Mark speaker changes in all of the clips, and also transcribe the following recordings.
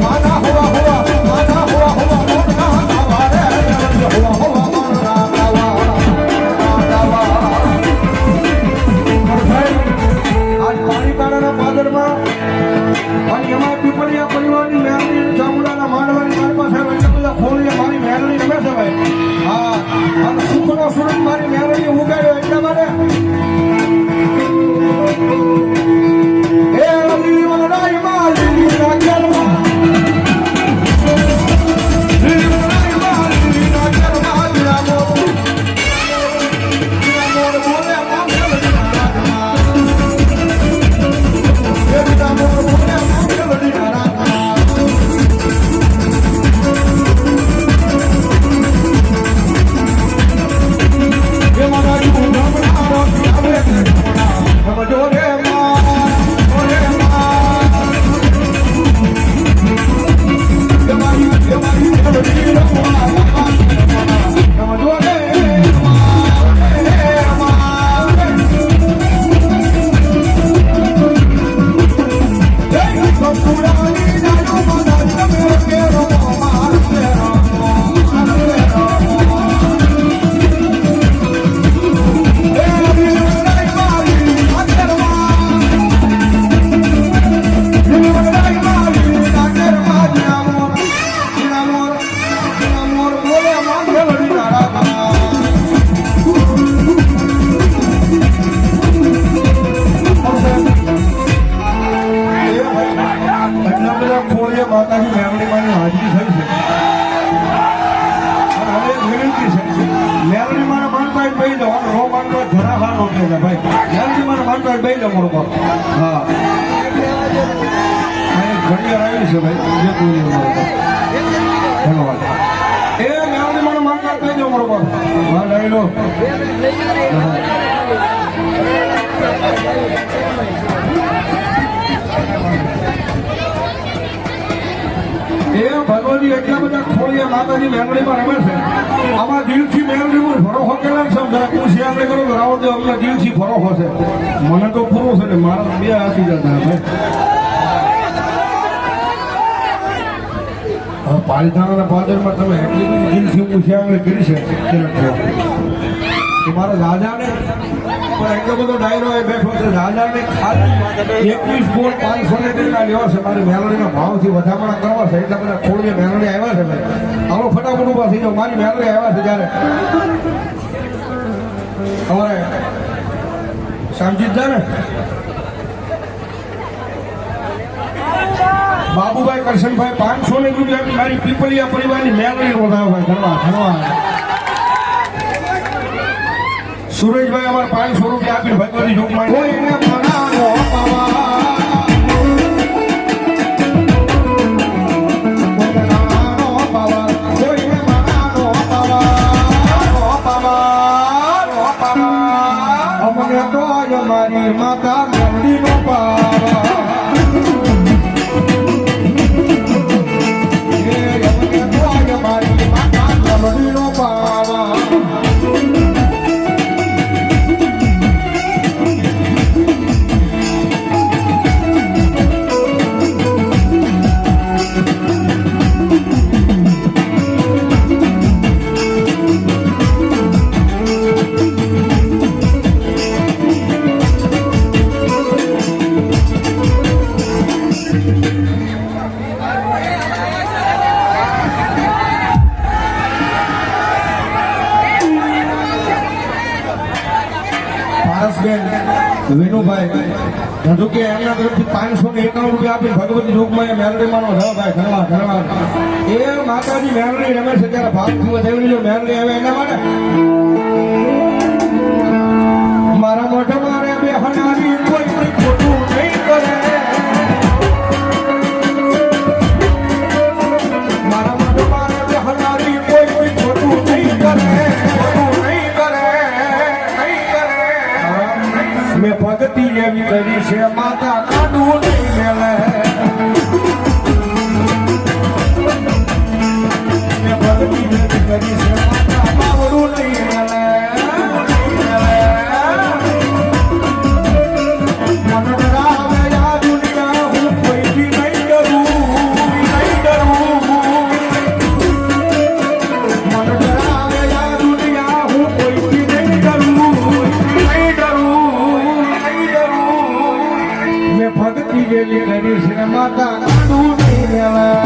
Speaker 1: માના હોવા હા ઘણી આવી છે ભાઈ જે કોઈ ધન્યવાદ એ મેળવી મને માનતા કહી દો બરોબર હા લઈ લો એ ભગવતી એટલા બધા ખોળિયા માતાજી મેળવીમાં રમે છે આમાં દિલથી મેળવી ભરોસો કેલા છે પૂછી આપણે કરો તો રાવણ દેવ અમને દિલથી ભરોસો છે મને તો પૂરો છે ને મારા બે હાથી જતા ભાઈ પાલિતાણાના પાદરમાં તમે એટલી બધી દિલથી પૂછી આપણે કરી છે કે મારા રાજાને પણ એટલો બધો ડાયરો એ બેઠો છે રાજાને ખાલી 21,500 લેવા છે મારી મેલોડીના ભાવથી વધામણા કરવા છે એટલા બધા ખોળીએ મેલોડી આવ્યા છે ભાઈ આવો ફટાફટ ઉભા થઈ જાઓ મારી મેલોડી આવ્યા છે જ્યારે અમારે શામજીત ને બાબુભાઈ કરશનભાઈ 500 રૂપિયા મારી પીપલિયા પરિવારની મેલોડી વધારો ભાઈ ધન્યવાદ સુરેશભાઈ અમારે 500 રૂપિયા આપીને ભગવતી જોગમાં કોઈને મનાનો અમને તો મારી માતા મંદીનો પાવા મારી માતા મંદીનો પાવા વિનુભાઈ હજુ કે એમના તરફથી 591 રૂપિયા આપી ભગવતી જોગમાં મેલડીમાંનો ભાઈ ધન્યવાદ એ માતાજી મેલડી રમે છે ત્યારે ભાગથી વધાવી જો મેલડી આવે એના માટે મારા મોઢા મારે બે હનારી કોઈ ખોટું નહીં કરે મારા મોઢા મારે બે હનારી કોઈ ખોટું નહીં કરે મેં ભક્તિ એવી કરી છે માતા કાઢવું નહીં મેલે મેં ભક્તિ એવી કરી છે માતા બાવડું નહીં મેલે મને ડરાવે આ દુનિયા હું કોઈથી નહીં ડરું મને ડરાવે આ દુનિયા હું કોઈથી નહીં ડરું ભક્તિ જેવી કરી છે માતા કાઢું નહીં લેવા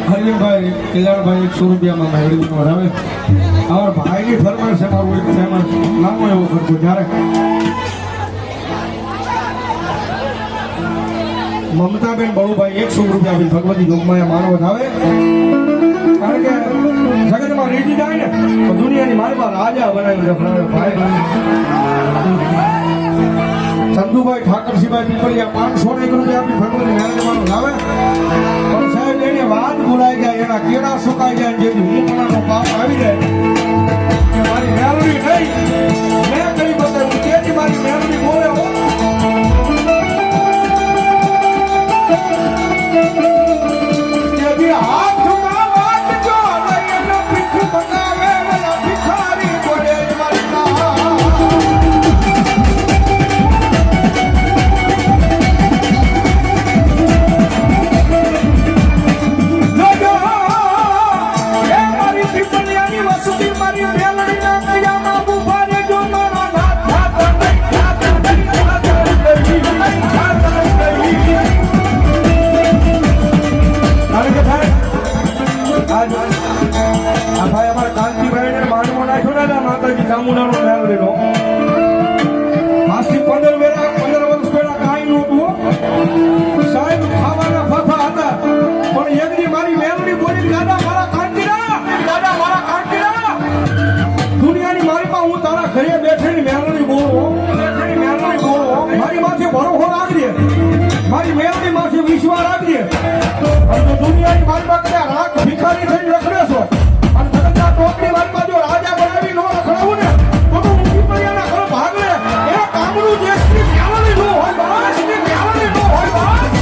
Speaker 1: હરિભાઈ કલ્યાણભાઈ 100 રૂપિયામાં મેળવી વરાવે અમારા ભાઈની ફરમાઈશ છે મારું એક ફેમસ નાનો એવો ખર્ચો જ્યારે મમતાબેન બળુભાઈ 100 રૂપિયા આપી ભગવતી જોગમાં મારો વધાવે કારણ કે જગતમાં રીતિ જાય ને તો દુનિયાની મારી પાસે રાજા બનાવી ભાઈ ચંદુભાઈ ઠાકરસિંહભાઈ પીપળિયા 501 રૂપિયા આપી ભગવતી મેળવવાનો લાવે પણ સાહેબ એને વાત ભૂલાઈ જાય એના કેળા સુકાઈ જાય જેથી હું પણાનો પાપ આવી જાય કે મારી મેળવી નહીં મેં કરી બતાવ્યું તેથી મારી મેળવી બોલે તેથી જમાનો મેળવેલો. આજથી 15 વર્ષ પહેલા કાંઈ નહોતું. સાહેબ ખાવાના ફાફા હતા. પણ એકદી મારી મેળવી બોલી, દાદા મારા કાંટીરા, દાદા મારા કાંટીરા. દુનિયાની મારી પાસે હું તારા ઘરે બેઠેલી મેળવી બોલો, બેઠેલી મેળવી બોલો. મારી માથે ભરોસો રાખજે, મારી મેળવી માથે વિશ્વાસ રાખજે. અને દુનિયાની મારી પાસે રાખ ભિખારી થઈને રખડે છો અને જગતના ટોપની વાતમાં જો રાજા બનાવી ન રખડાવું ને તો હું પીપળિયાના ઘર ભાગ લે. એ કામનું દેશની મેળવી ન હોય, બાળકની મેળવી ન હોય બાળક.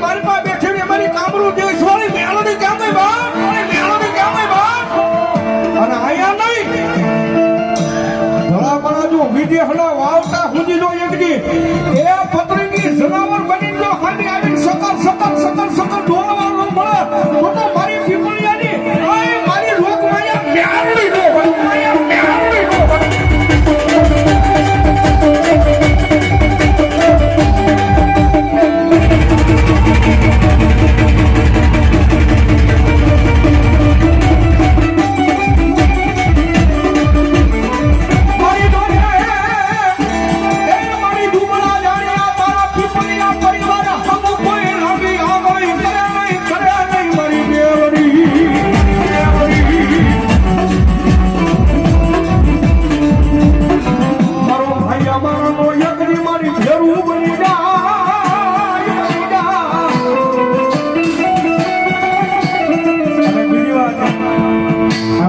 Speaker 1: મારી પાસે બેઠેલી અમારી કામરૂ દેશ વાળી મેળવી ક્યાં ગઈ બાપ, મેળવી ક્યાં ગઈ બાપ. અને આયા નહીં ધોળાપણા જો વિદેશના વાવટા સુધી જો એકજી એ પત્રીની જનાવર બની જો હાંડી આવીને સકર સકર સકર સકર ઢોળવાનું મળે તો મારી પીપળિયાની મારી લોકમાયા મેળવી નો હોય, માયા મેળવી નો હોય.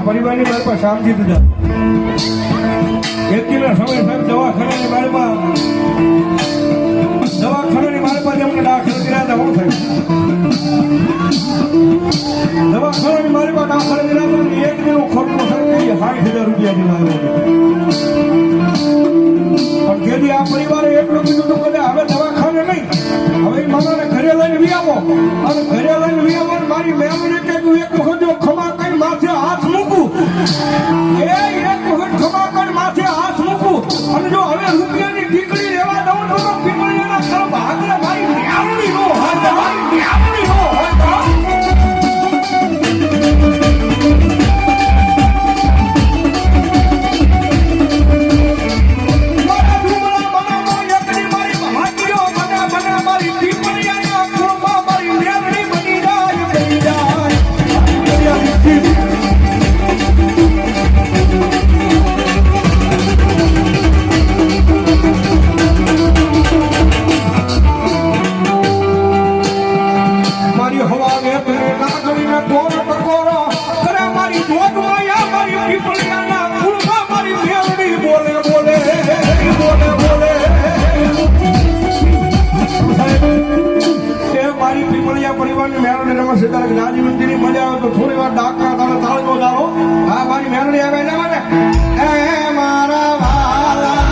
Speaker 1: પરિવારની મારી પાસે સમજી દીધા. એક કિલો સમય સાહેબ દવાખાનાની મારી પાસે એમને દાખલ કર્યા હતા. હું સાહેબ દવાખાનાની મારી પાસે દાખલ કર્યા હતા. એક દિનો ખર્ચો સાહેબ 60,000 રૂપિયાથી લાવ્યો હતો. પણ જેથી આ પરિવારે એટલું કીધું હતું કે હવે દવાખાને નહીં, હવે મામાને ઘરે લઈને વી આવો. અને ઘરે લઈને વી આવો મારી મેમરી કે તું એક વખત ખમા કઈ માથે હાથ મૂકું, એ એક વખત ખમા કઈ માથે હાથ મૂકું અને જો હવે રૂપિયાની ટીકડી લેવા દઉં તો પીપળિયાના ઘર ભાગલે મારી મેમરી નો હોય, મારી મેમરી નો હોય. પરિવારની મેળવણી રમશે ત્યારે ગાજી મંદિરની મજા આવે તો થોડી વાર ડાકના તારે તાળજો દારો. હા મારી મેળવણી આવે ને મને એ મારા વાલા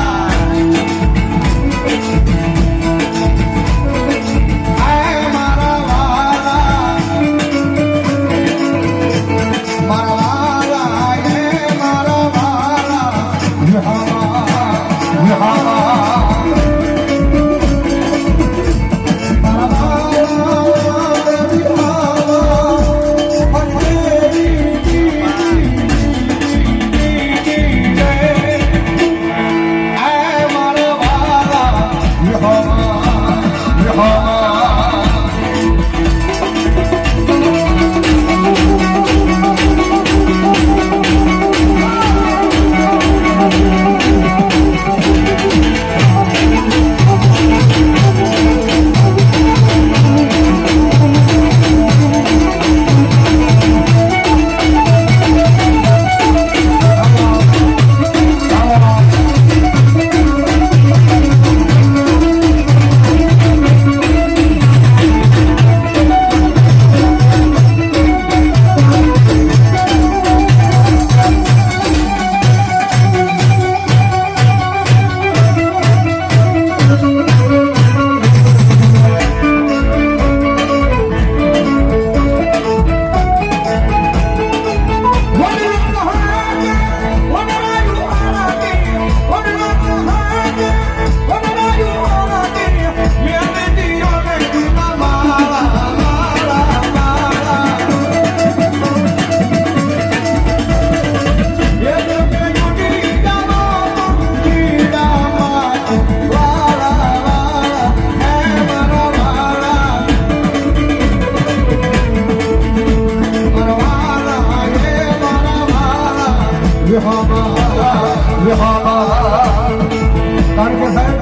Speaker 1: કારણ કે સાહેબ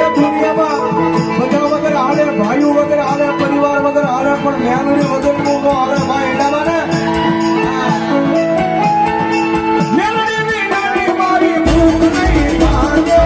Speaker 1: એ દુનિયામાં બધા વગર હાલે, ભાઈઓ વગર હાલે, પરિવાર વગર હાલે, પણ મેલડી વગર નો હાલે ભાઈ. એટલા માટે મેલડી વિનાની મારી ભૂખ નહીં લાગે.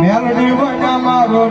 Speaker 1: મેલડી વના મારો